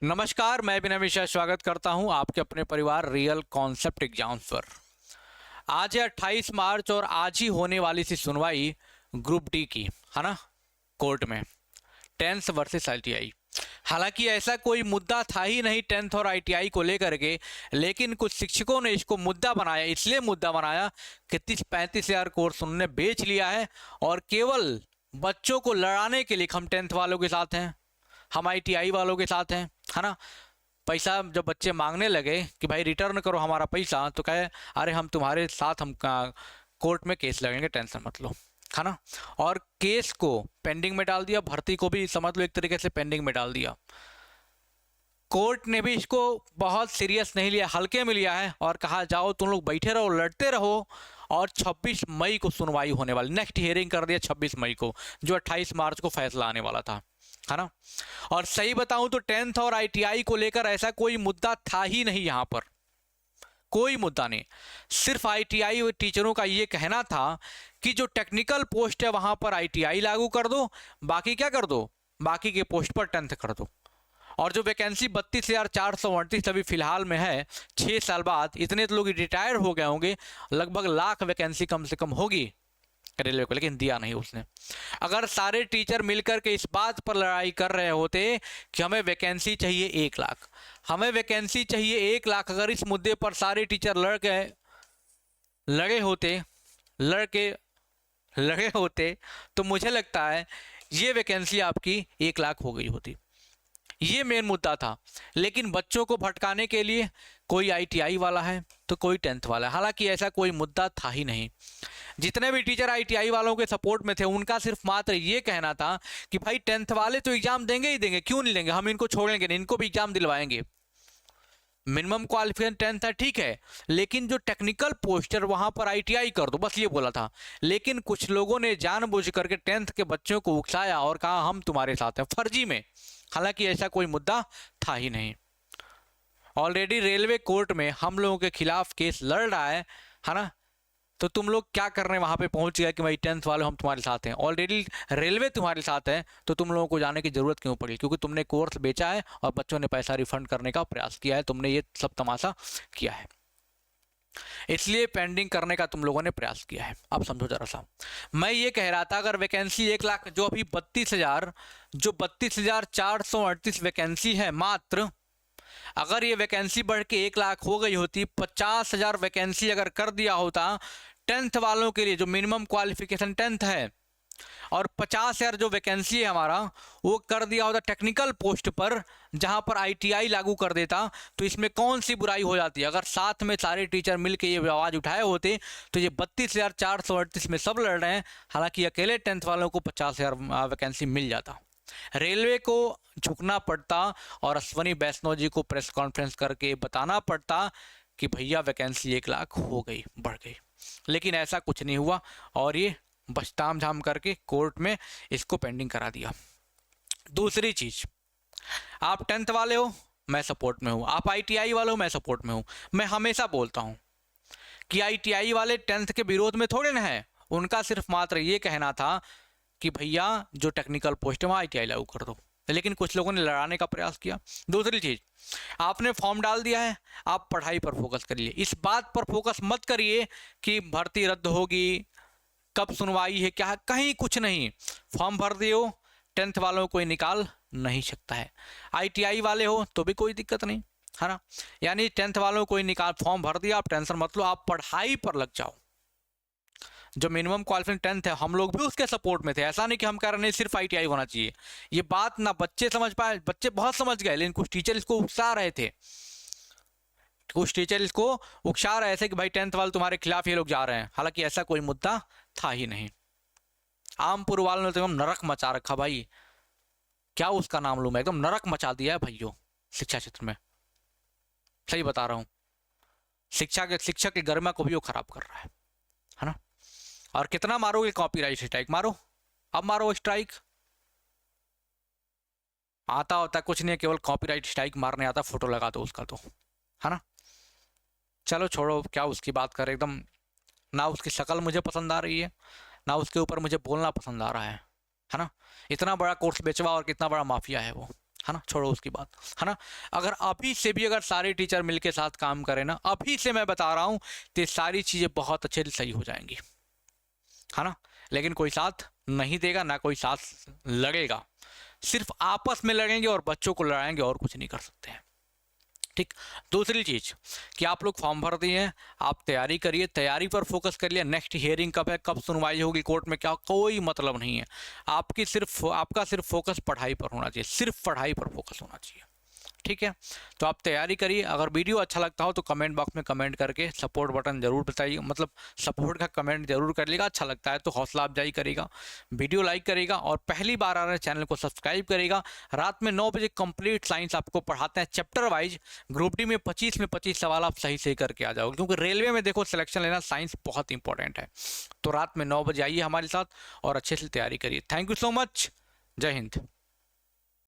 नमस्कार, मैं बिना मिश्रा स्वागत करता हूं आपके अपने परिवार रियल कॉन्सेप्ट एग्जाम्स पर। आज है 28 मार्च और आज ही होने वाली सी सुनवाई ग्रुप डी की, है ना, कोर्ट में 10th वर्सेस आईटीआई। हालांकि ऐसा कोई मुद्दा था ही नहीं 10th और आईटीआई को लेकर के, लेकिन कुछ शिक्षकों ने इसको मुद्दा बनाया। इसलिए मुद्दा बनाया कि 30-35 हज़ार कोर्स उन्होंने बेच लिया है और केवल बच्चों को लड़ाने के लिए हम 10th वालों के साथ हैं, हम आईटीआई वालों के साथ हैं, है ना। पैसा जब बच्चे मांगने लगे कि भाई रिटर्न करो हमारा पैसा, तो कहे अरे हम तुम्हारे साथ हम कोर्ट में केस लगेंगे, टेंशन मत लो, है ना। और केस को पेंडिंग में डाल दिया, भर्ती को भी समझ लो एक तरीके से पेंडिंग में डाल दिया। कोर्ट ने भी इसको बहुत सीरियस नहीं लिया, हल्के में लिया है और कहा जाओ तुम लोग बैठे रहो, लड़ते रहो। और 26 मई को सुनवाई होने वाली, नेक्स्ट हियरिंग कर दिया 26 मई को, जो 28 मार्च को फैसला आने वाला था, है ना। और सही बताऊं तो 10th और आईटीआई को लेकर ऐसा कोई मुद्दा था ही नहीं, यहां पर कोई मुद्दा नहीं। सिर्फ आईटीआई टीचरों का ये कहना था कि जो टेक्निकल पोस्ट है वहां पर आईटीआई लागू कर दो, बाकी क्या कर दो, बाकी के पोस्ट पर 10th कर दो। और जो वैकेंसी 32,438 अभी फिलहाल में है, 6 साल बाद इतने तो लोग रिटायर हो गए होंगे, लगभग लाख वैकेंसी कम से कम होगी रेलवे को, लेकिन दिया नहीं उसने। अगर सारे टीचर मिलकर के इस बात पर लड़ाई कर रहे होते कि हमें वैकेंसी चाहिए 1 लाख, हमें वैकेंसी चाहिए 1 लाख, अगर इस मुद्दे पर सारे टीचर लड़े होते तो मुझे लगता है ये वैकेंसी आपकी 1 लाख हो गई होती। ये मेन मुद्दा था। लेकिन बच्चों को भटकाने के लिए कोई आईटीआई वाला है तो कोई 10th वाला है, हालांकि ऐसा कोई मुद्दा था ही नहीं। जितने भी टीचर आईटीआई वालों के सपोर्ट में थे, उनका सिर्फ मात्र ये कहना था कि भाई 10th वाले तो एग्जाम देंगे ही देंगे, क्यों नहीं लेंगे, हम इनको छोड़ेंगे नहीं, इनको भी एग्जाम दिलवाएंगे। मिनिमम क्वालिफिकेशन 10th है, ठीक है, लेकिन जो टेक्निकल पोस्टर वहां पर आईटीआई कर दो, बस ये बोला था। लेकिन कुछ लोगों ने जानबूझ करके 10th के बच्चों को उकसाया और कहा हम तुम्हारे साथ हैं, फर्जी में। हालांकि ऐसा कोई मुद्दा था ही नहीं। ऑलरेडी रेलवे कोर्ट में हम लोगों के खिलाफ केस लड़ रहा है ना। तो तुम लोग क्या कर रहे हैं, वहां पे पहुंच गया कि भाई 10th वाले हम तुम्हारे साथ हैं, ऑलरेडी रेलवे तुम्हारे साथ है, तो तुम लोगों को जाने की जरूरत क्यों पड़ी? क्योंकि तुमने कोर्स बेचा है और बच्चों ने पैसा रिफंड करने का प्रयास किया है, तुमने ये सब तमाशा किया है, इसलिए पेंडिंग करने का तुम लोगों ने प्रयास किया है। अब समझो जरा सा, मैं ये कह रहा था अगर वैकेंसी 1 लाख, जो अभी 32,438 वैकेंसी है मात्र, अगर ये वैकेंसी बढ़ के 1 लाख हो गई होती, 50,000 वैकेंसी अगर कर दिया होता 10th वालों के लिए, जो मिनिमम क्वालिफिकेशन 10th है, और 50,000 जो वैकेंसी है हमारा, वो कर दिया होता टेक्निकल पोस्ट पर, जहां पर आईटीआई लागू कर देता, तो इसमें कौन सी बुराई हो जाती? अगर साथ में सारे टीचर मिलकर ये आवाज़ उठाए होते तो ये 32,438 में सब लड़ रहे हैं, हालांकि अकेले 10th वालों को 50,000 वैकेंसी मिल जाता। रेलवे को झुकना पड़ता और अश्वनी वैष्णव जी को प्रेस कॉन्फ्रेंस करके बताना पड़ता कि भैया वैकेंसी 1 लाख हो गई, बढ़ गई। लेकिन ऐसा कुछ नहीं हुआ और ये बस ताम झाम करके कोर्ट में इसको पेंडिंग करा दिया। दूसरी चीज, आप 10th वाले हो, मैं सपोर्ट में हूं, आप आईटीआई वाले हो, मैं सपोर्ट में हूं। मैं हमेशा बोलता हूं कि आईटीआई वाले 10th के विरोध में थोड़े ना है, उनका सिर्फ मात्र ये कहना था कि भैया जो टेक्निकल पोस्ट है वहाँ आईटीआई लागू कर दो, लेकिन कुछ लोगों ने लड़ाने का प्रयास किया। दूसरी चीज, आपने फॉर्म डाल दिया है, आप पढ़ाई पर फोकस करिए, इस बात पर फोकस मत करिए कि भर्ती रद्द होगी, कब सुनवाई है, क्या है, कहीं कुछ नहीं। फॉर्म भर दिए हो, 10th वालों को कोई निकाल नहीं सकता है, आईटीआई वाले हो तो भी कोई दिक्कत नहीं, है ना। यानी 10th वालों को कोई निकाल, फॉर्म भर दिया, आप टेंशन मत लो, आप पढ़ाई पर लग जाओ। जो मिनिमम क्वालिफिकेशन 10th है, हम लोग भी उसके सपोर्ट में थे, ऐसा नहीं कि हम कह रहे नहीं सिर्फ आईटीआई होना चाहिए। ये बात ना बच्चे समझ पाए, बच्चे बहुत समझ गए, लेकिन कुछ टीचर इसको उकसा रहे थे, कुछ टीचर इसको उकसा रहे थे कि भाई 10th वाले तुम्हारे खिलाफ ये लोग जा रहे हैं, हालांकि ऐसा कोई मुद्दा था ही नहीं। आमपुर वालों ने तो एकदम नरक मचा रखा भाई, क्या उसका नाम लूं मैं, एकदम नरक मचा दिया है भाइयों शिक्षा क्षेत्र में, सही बता रहा हूं। शिक्षक की गरिमा को भी वो खराब कर रहा है ना। और कितना मारोगे कॉपीराइट स्ट्राइक, मारो, अब मारो स्ट्राइक, आता होता कुछ नहीं, केवल कॉपीराइट स्ट्राइक मारने आता, फोटो लगा दो उसका तो, है ना। चलो छोड़ो, क्या उसकी बात करें, एकदम ना उसकी शक्ल मुझे पसंद आ रही है, ना उसके ऊपर मुझे बोलना पसंद आ रहा है ना। इतना बड़ा कोर्स बेचवा और कितना बड़ा माफिया है वो, है ना। है ना, छोड़ो उसकी बात, है ना। अगर अभी से भी अगर सारे टीचर मिलके साथ काम करें ना, अभी से मैं बता रहा हूँ, तो सारी चीज़ें बहुत अच्छे से सही हो जाएंगी, है ना। लेकिन कोई साथ नहीं देगा, ना कोई साथ लड़ेगा, सिर्फ आपस में लड़ेंगे और बच्चों को लड़ाएंगे, और कुछ नहीं कर सकते हैं। ठीक। दूसरी चीज़ कि आप लोग फॉर्म भर दिए हैं, आप तैयारी करिए, तैयारी पर फोकस कर लिया। नेक्स्ट हियरिंग कब है, कब सुनवाई होगी कोर्ट में, क्या, कोई मतलब नहीं है। आपका सिर्फ फोकस पढ़ाई पर होना चाहिए, सिर्फ पढ़ाई पर फोकस होना चाहिए। ठीक है, तो आप तैयारी करिए। अगर वीडियो अच्छा लगता हो तो कमेंट बॉक्स में कमेंट करके सपोर्ट बटन जरूर बताइए, मतलब सपोर्ट का कमेंट जरूर करिएगा। अच्छा लगता है तो हौसला अफजाई करेगा, वीडियो लाइक करेगा, और पहली बार आ रहे चैनल को सब्सक्राइब करेगा। रात में 9 बजे कंप्लीट साइंस आपको पढ़ाते हैं चैप्टर वाइज। ग्रुप डी में 25 सवाल आप सही सही करके आ जाओगे, क्योंकि रेलवे में देखो सिलेक्शन लेना साइंस बहुत इंपॉर्टेंट है। तो रात में 9 बजे आइए हमारे साथ और अच्छे से तैयारी करिए। Thank you so much. जय हिंद।